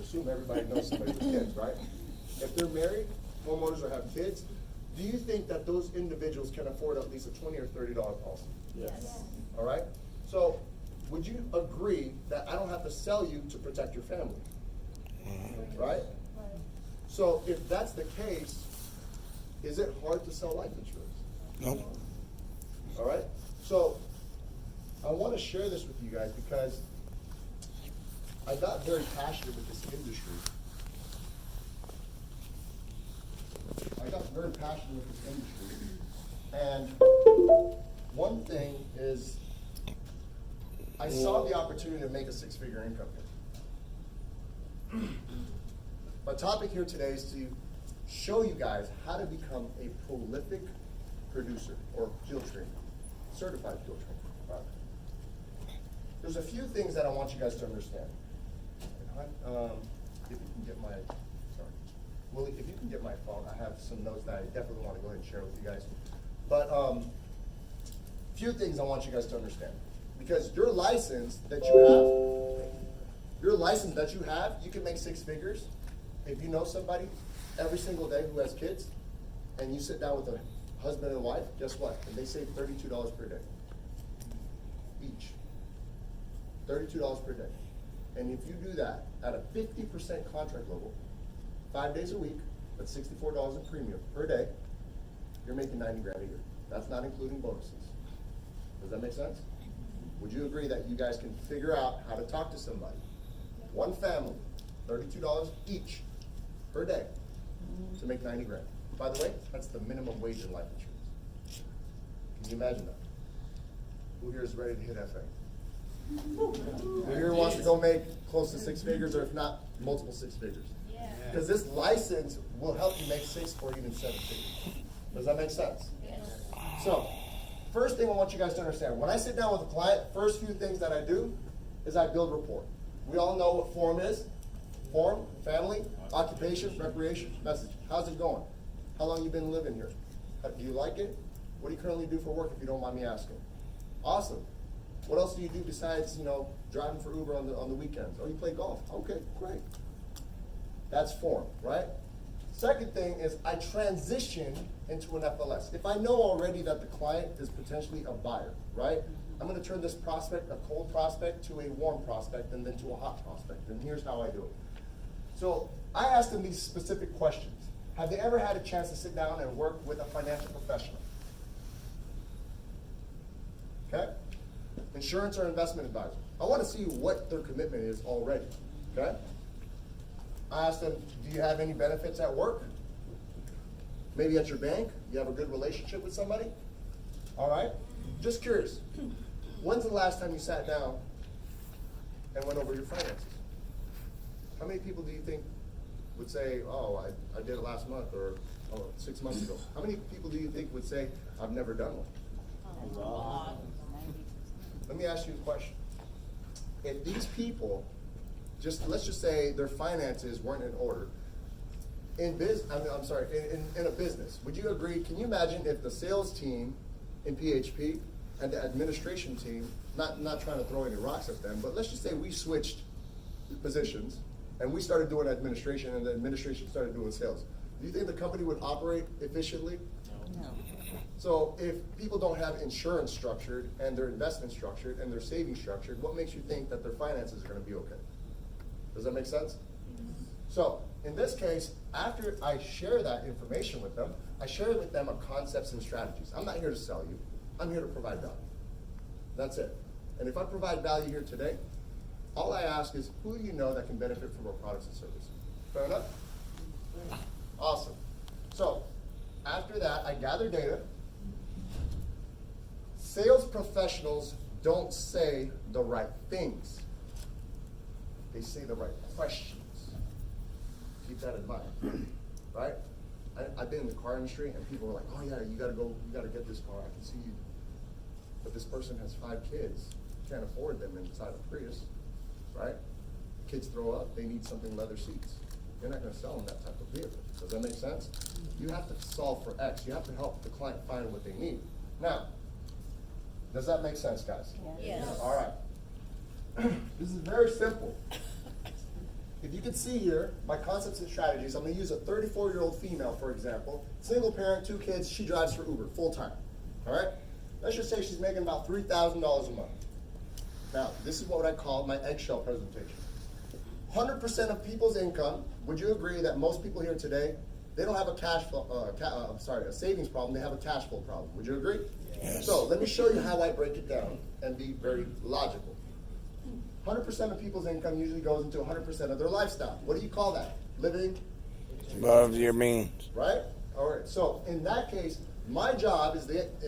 assume everybody knows somebody with kids, right? If they're married, homeowners, or have kids, do you think that those individuals can afford at least a $20 or $30 policy? Yes. All right? So, would you agree that I don't have to sell you to protect your family? Right? So, if that's the case, is it hard to sell life insurance? No. All right? So, I want to share this with you guys because I got very passionate with this industry. And one thing is, I saw the opportunity to make a six-figure income here. My topic here today is to show you guys how to become a prolific producer or field trainer, certified field trainer. There's a few things that I want you guys to understand. If you can get my, sorry, Willie, if you can get my phone, I have some notes that I definitely want to go ahead and share with you guys. But few things I want you guys to understand, because your license that you have, you can make six figures if you know somebody every single day who has kids, and you sit down with a husband and wife. Guess what? And they save $32 per day each. $32 per day. And if you do that at a 50% contract level, 5 days a week, that's $64 in premium per day, you're making 90 grand a year. That's not including bonuses. Does that make sense? Would you agree that you guys can figure out how to talk to somebody? One family, $32 each per day to make 90 grand. By the way, that's the minimum wage in life insurance. Can you imagine that? Who here is ready to hit FA? Who here wants to go make close to six figures, or if not, multiple six figures? Because this license will help you make 6 or even 7 figures. Does that make sense? Yes. So, first thing I want you guys to understand, when I sit down with a client, first few things that I do is I build rapport. We all know what form is. Form, family, occupation, recreation, message. How's it going? How long you been living here? Do you like it? What do you currently do for work, if you don't mind me asking? Awesome. What else do you do besides, driving for Uber on the weekends? Oh, you play golf. Okay, great. That's form, right? Second thing is I transition into an FLS. If I know already that the client is potentially a buyer, right? I'm going to turn this prospect, a cold prospect, to a warm prospect, and then to a hot prospect. And here's how I do it. So I ask them these specific questions. Have they ever had a chance to sit down and work with a financial professional? Okay? Insurance or investment advisor. I want to see what their commitment is already. Okay? I ask them, do you have any benefits at work? Maybe at your bank? You have a good relationship with somebody? All right? Just curious. When's the last time you sat down and went over your finances? How many people do you think would say, oh, I did it last month, or 6 months ago? How many people do you think would say, I've never done one? Let me ask you a question. If these people, let's just say their finances weren't in order, in a business, would you agree, can you imagine if the sales team in PHP and the administration team, not trying to throw any rocks at them, but let's just say we switched positions and we started doing administration and the administration started doing sales. Do you think the company would operate efficiently? No. So if people don't have insurance structured and their investment structured and their savings structured, what makes you think that their finances are going to be okay? Does that make sense? So in this case, after I share that information with them, I share with them concepts and strategies. I'm not here to sell you. I'm here to provide value. That's it. And if I provide value here today, all I ask is, who do you know that can benefit from our products and services? Fair enough? Awesome. So after that, I gather data. Sales professionals don't say the right things. They say the right questions. Keep that in mind, right? I've been in the car industry, and people were like, oh yeah, you gotta get this car, I can see you. But this person has 5 kids, can't afford them inside a Prius, right? Kids throw up, they need something leather seats. You're not gonna sell them that type of vehicle. Does that make sense? You have to solve for X. You have to help the client find what they need. Now, does that make sense, guys? Yes. All right. This is very simple. if you can see here, my concepts and strategies, I'm going to use a 34-year-old female, for example, single parent, 2 kids, she drives for Uber, full-time, all right? Let's just say she's making about $3,000 a month. Now, this is what I call my eggshell presentation. 100% of people's income, would you agree that most people here today, they don't have a cash flow, a savings problem, they have a cash flow problem. Would you agree? Yes. So let me show you how I break it down and be very logical. 100% of people's income usually goes into 100% of their lifestyle. What do you call that? Living Above your means. right? All right. So in that case, my job is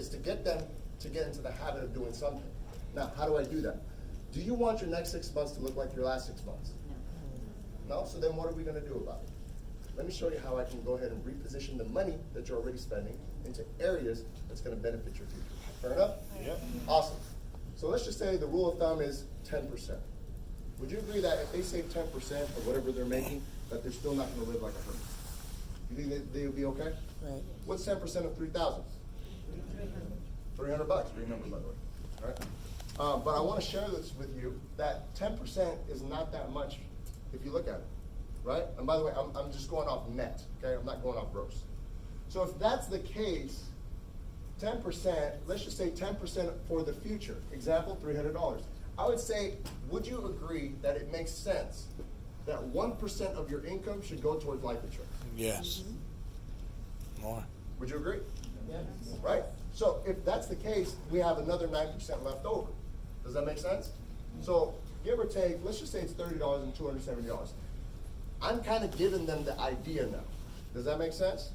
to get them to get into the habit of doing something. Now, how do I do that? Do you want your next 6 months to look like your last 6 months? No? So then what are we going to do about it? Let me show you how I can go ahead and reposition the money that you're already spending into areas that's going to benefit your future. Fair enough? Yep. Awesome. So let's just say the rule of thumb is 10%. Would you agree that if they save 10% of whatever they're making, that they're still not going to live like a hermit? You think they would be okay? Right. What's 10% of 3,000? $300 bucks. Remember, by the way. All right. But I want to share this with you that 10% is not that much if you look at it, right? And by the way, I'm just going off net. Okay, I'm not going off gross. So if that's the case, 10%. Let's just say 10% for the future. Example: $300. I would say, would you agree that it makes sense that 1% of your income should go towards life insurance? Yes. More. Would you agree? Yes. Right? So if that's the case, we have another 9% left over. Does that make sense? So give or take, let's just say it's $30 and $270. I'm kind of giving them the idea now. Does that make sense?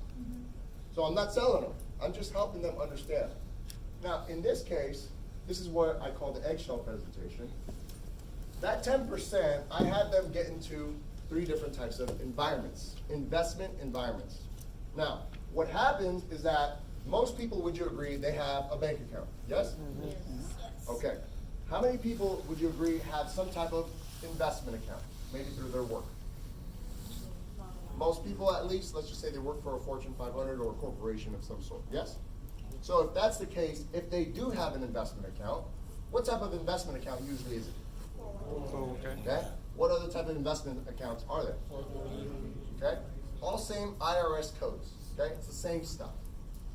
So I'm not selling them. I'm just helping them understand. Now, in this case, this is what I call the eggshell presentation. That 10%, I had them get into 3 different types of environments, investment environments. Now, what happens is that most people, would you agree, they have a bank account? Yes? Yes. Okay. How many people, would you agree, have some type of investment account, maybe through their work? Most people, at least, let's just say they work for a Fortune 500 or a corporation of some sort. Yes? So if that's the case, if they do have an investment account, what type of investment account usually is it? Okay. What other type of investment accounts are there? Okay. All same IRS codes. Okay. It's the same stuff.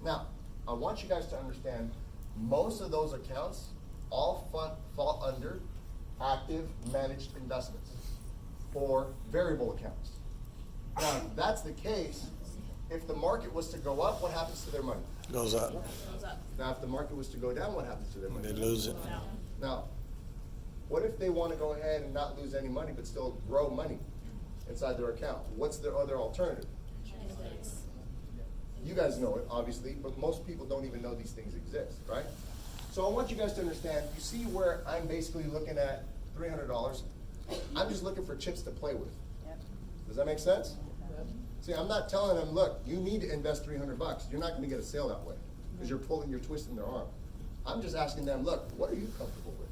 Now, I want you guys to understand, most of those accounts all fall under active managed investments or variable accounts. Now, if that's the case, if the market was to go up, what happens to their money? Goes up. Now, if the market was to go down, what happens to their money? They lose it. Now, what if they want to go ahead and not lose any money but still grow money inside their account? What's their other alternative? You guys know it, obviously, but most people don't even know these things exist, right? So I want you guys to understand, you see where I'm basically looking at $300. I'm just looking for chips to play with. Does that make sense? See, I'm not telling them, look, you need to invest $300. You're not going to get a sale that way because you're twisting their arm. I'm just asking them, look, what are you comfortable with?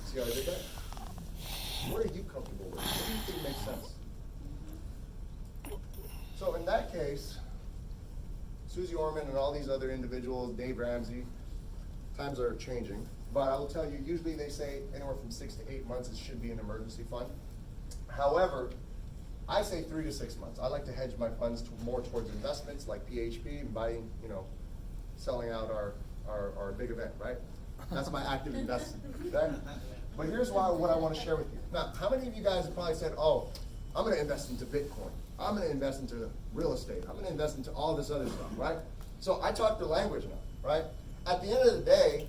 See how I did that? What are you comfortable with? What do you think makes sense? So in that case, Susie Orman and all these other individuals, Dave Ramsey, times are changing. But I will tell you, usually they say anywhere from 6 to 8 months it should be an emergency fund. However, I say 3 to 6 months. I like to hedge my funds more towards investments like PHP and buying, selling out our big event, right? That's my active investment. Okay? But here's what I want to share with you. Now, how many of you guys have probably said, oh, I'm going to invest into Bitcoin. I'm going to invest into real estate. I'm going to invest into all this other stuff, right? So I talk their language now, right? At the end of the day,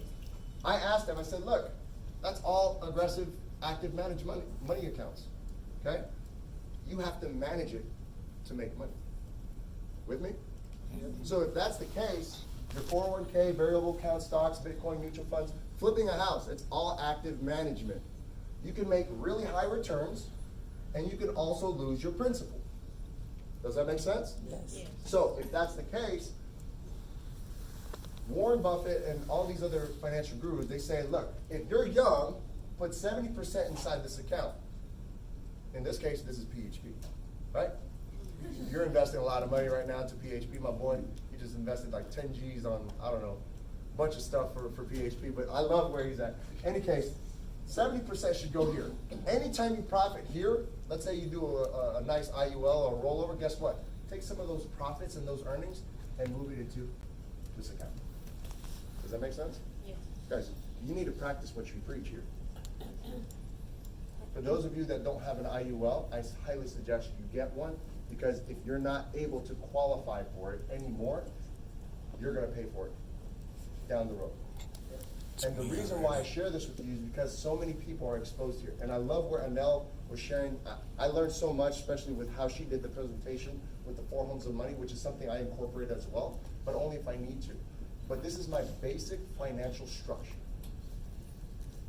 I asked them, I said, look, that's all aggressive, active managed money accounts, okay? You have to manage it to make money. With me? So if that's the case, your 401k, variable account stocks, Bitcoin, mutual funds, flipping a house, it's all active management. You can make really high returns, and you can also lose your principal. Does that make sense? Yes. So if that's the case, Warren Buffett and all these other financial gurus, they say, look, if you're young, put 70% inside this account. In this case, this is PHP, right? You're investing a lot of money right now into PHP, my boy. You just invested like 10 G's on, I don't know, a bunch of stuff for PHP, but I love where he's at. Any case, 70% should go here. Anytime you profit here, let's say you do a nice IUL or rollover, guess what? Take some of those profits and those earnings and move it into this account. Does that make sense? Yes. Guys, you need to practice what you preach here. For those of you that don't have an IUL, I highly suggest you get one, because if you're not able to qualify for it anymore, you're gonna pay for it down the road. And the reason why I share this with you is because so many people are exposed here. And I love where Anel was sharing. I learned so much, especially with how she did the presentation with the 4 homes of money, which is something I incorporate as well, but only if I need to. But this is my basic financial structure.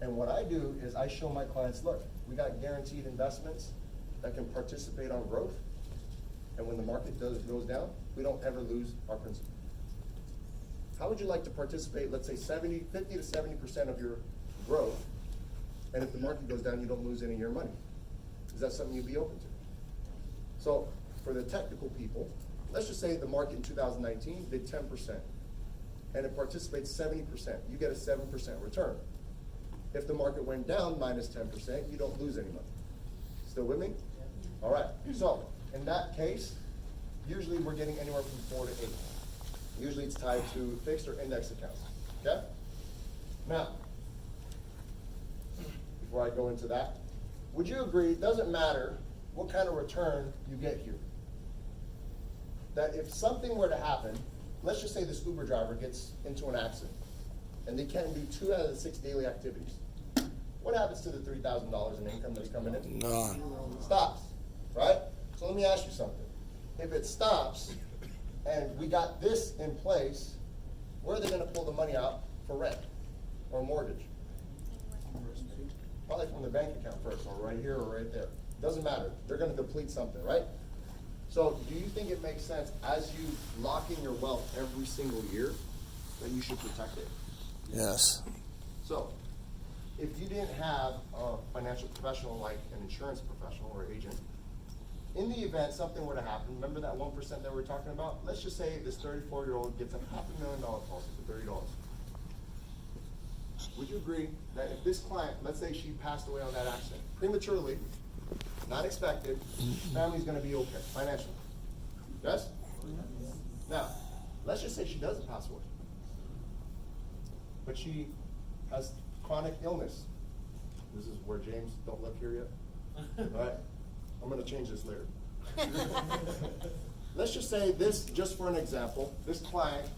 And what I do is I show my clients, look, we got guaranteed investments that can participate on growth. And when the market goes down, we don't ever lose our principal. How would you like to participate, let's say 50 to 70% of your growth, and if the market goes down, you don't lose any of your money? Is that something you'd be open to? So for the technical people, let's just say the market in 2019 did 10%, and it participates 70%. You get a 7% return. If the market went down minus 10%, you don't lose any money. Still with me? All right, so in that case, usually we're getting anywhere from 4 to 8. Usually it's tied to fixed or index accounts, okay? Now, before I go into that, would you agree, it doesn't matter what kind of return you get here, that if something were to happen, let's just say this Uber driver gets into an accident, and they can't do 2 out of the 6 daily activities, what happens to the $3,000 in income that's coming in? None. Stops, right? So let me ask you something. If it stops, and we got this in place, where are they gonna pull the money out for rent or mortgage? Probably from the bank account first, or right here or right there. Doesn't matter, they're gonna deplete something, right? So do you think it makes sense, as you lock in your wealth every single year, that you should protect it? Yes. So, if you didn't have a financial professional like an insurance professional or agent, in the event something were to happen, remember that 1% that we were talking about? Let's just say this 34-year-old gets a $500,000 policy for $30. Would you agree that if this client, let's say she passed away on that accident, prematurely, not expected, family's gonna be okay financially? Yes? Now, let's just say she doesn't pass away, but she has chronic illness. This is where James, don't look here yet. All right? I'm gonna change this later. Let's just say this, just for an example, this client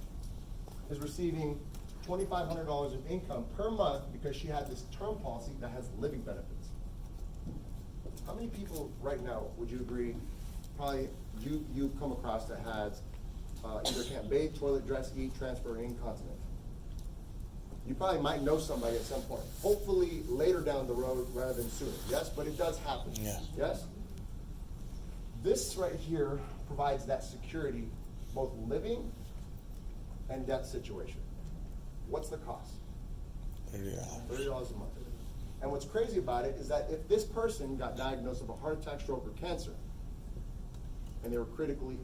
is receiving $2,500 in income per month because she had this term policy that has living benefits. How many people right now, would you agree, probably you've come across that has either can't bathe, toilet, dress, eat, transfer, or incontinent? You probably might know somebody at some point. Hopefully later down the road rather than sooner. Yes, but it does happen. Yeah. Yes? This right here provides that security, both living and death situation. What's the cost? $30. $30 a month. And what's crazy about it is that if this person got diagnosed with a heart attack, stroke, or cancer, and they were critically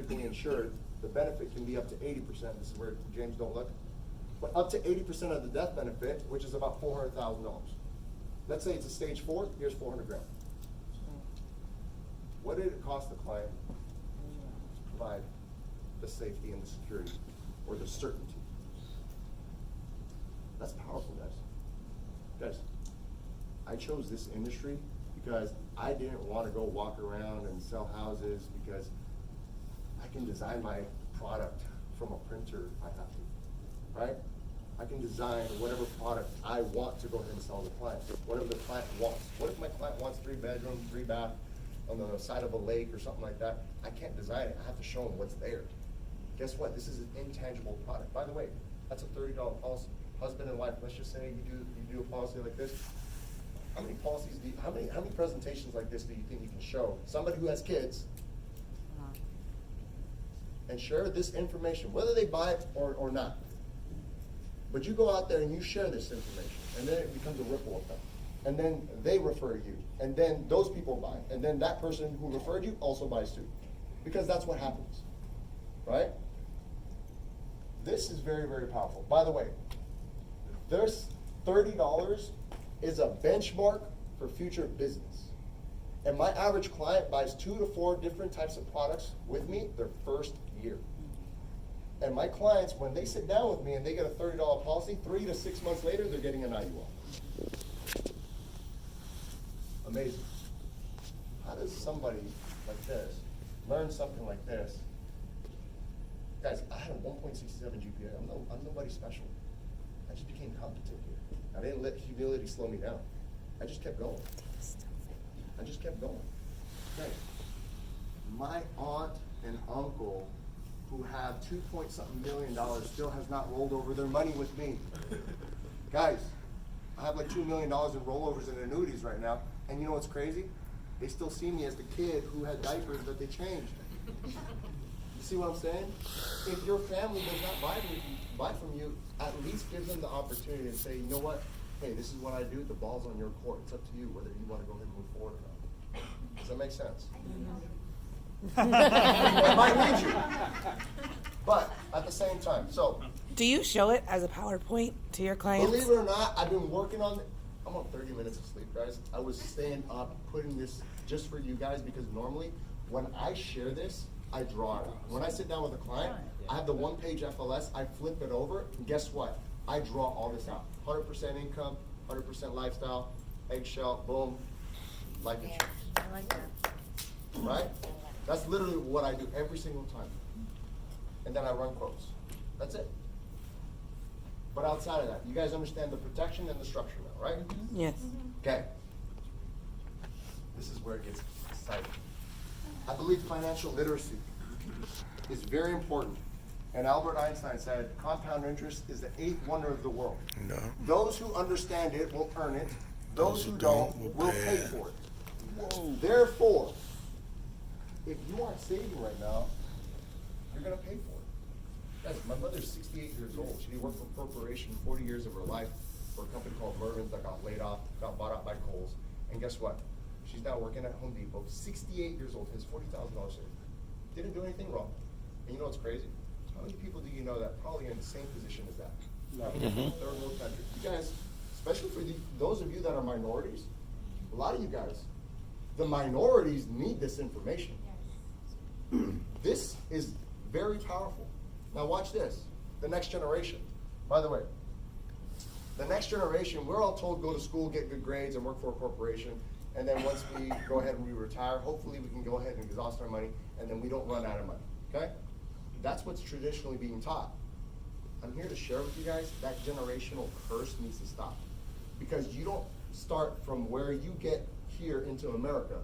insured, the benefit can be up to 80%. This is where James don't look. But up to 80% of the death benefit, which is about $400,000. Let's say it's a stage 4, here's $400,000. What did it cost the client to provide the safety and the security, or the certainty? That's powerful, guys. Guys, I chose this industry because I didn't want to go walk around and sell houses, because I can design my product from a printer if I have to, right? I can design whatever product I want to go ahead and sell to the client, whatever the client wants. What if my client wants 3 bedrooms, 3 bath on the side of a lake or something like that? I can't design it, I have to show them what's there. Guess what? This is an intangible product. By the way, that's a $30 policy. Husband and wife, let's just say you do a policy like this. How many policies do you, how many presentations like this do you think you can show somebody who has kids and share this information, whether they buy it or not? But you go out there and you share this information, and then it becomes a ripple effect. And then they refer you, and then those people buy, and then that person who referred you also buys too. Because that's what happens, right? This is very, very powerful. By the way, there's $30 is a benchmark for future business. And my average client buys 2 to 4 different types of products with me their first year. And my clients, when they sit down with me and they get a $30 policy, 3 to 6 months later, they're getting an IUL. Amazing. How does somebody like this learn something like this? Guys, I had a 1.67 GPA. I'm nobody special. I just became competent here. I didn't let humility slow me down. I just kept going. I just kept going. Okay. My aunt and uncle, who have $2-point-something million, still has not rolled over their money with me. Guys, I have like $2 million in rollovers and annuities right now, and you know what's crazy? They still see me as the kid who had diapers that they changed. You see what I'm saying? If your family does not buy from you, at least give them the opportunity to say, you know what? Hey, this is what I do. The ball's on your court. It's up to you whether you want to go ahead and move forward or not. Does that make sense? I might need you. But at the same time, so. Do you show it as a PowerPoint to your clients? Believe it or not, I've been working on it. I'm on 30 minutes of sleep, guys. I was staying up, putting this just for you guys, because normally when I share this, I draw it. When I sit down with a client, I have the 1-page FLS, I flip it over, and guess what? I draw all this out. 100% income, 100% lifestyle, eggshell, boom, life insurance. I like that. Right? That's literally what I do every single time. And then I run quotes. That's it. But outside of that, you guys understand the protection and the structure now, right? Yes. Okay. This is where it gets exciting. I believe financial literacy is very important. And Albert Einstein said, compound interest is the 8th wonder of the world. No. Those who understand it will earn it. Those who don't will pay for it. Whoa. Therefore, if you aren't saving right now, you're going to pay for it. Guys, my mother's 68 years old. She worked for a corporation 40 years of her life for a company called Mervyn's that got laid off, got bought out by Kohl's. And guess what? She's now working at Home Depot, 68 years old, has $40,000 saved. Didn't do anything wrong. And you know what's crazy? How many people do you know that probably in the same position as that? Third world country. You guys, especially for those of you that are minorities, a lot of you guys, the minorities need this information. This is very powerful. Now watch this. The next generation. By the way, the next generation, we're all told go to school, get good grades, and work for a corporation. And then once we go ahead and we retire, hopefully we can go ahead and exhaust our money, and then we don't run out of money. Okay? That's what's traditionally being taught. I'm here to share with you guys that generational curse needs to stop. Because you don't start from where you get here into America,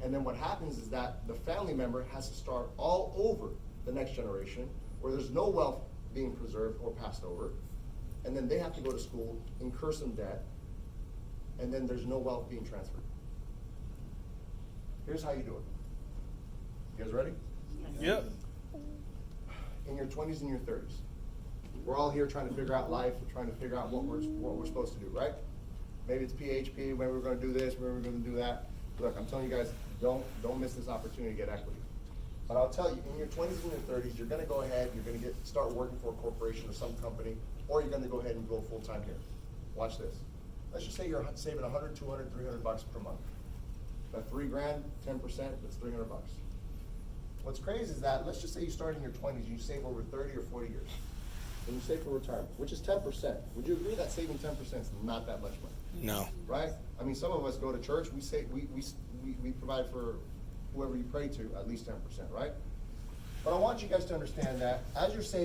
and then what happens is that the family member has to start all over the next generation, where there's no wealth being preserved or passed over, and then they have to go to school, incur some debt, and then there's no wealth being transferred. Here's how you do it. You guys ready? Yep. In your 20s and your 30s. We're all here trying to figure out life, trying to figure out what we're supposed to do, right? Maybe it's PHP, maybe we're going to do this, maybe we're going to do that. Look, I'm telling you guys, don't miss this opportunity to get equity. But I'll tell you, in your 20s and your 30s, you're going to go ahead, you're going to start working for a corporation or some company, or you're going to go ahead and go full-time here. Watch this. Let's just say you're saving 100, 200, 300 bucks per month. That $3 grand, 10%, that's 300 bucks. What's crazy is that, let's just say you start in your 20s, you save over 30 or 40 years. And you save for retirement, which is 10%. Would you agree that saving 10% is not that much money? No. Right? I mean, some of us go to church, we provide for whoever you pray to at least 10%, right? But I want you guys to understand that as you're saving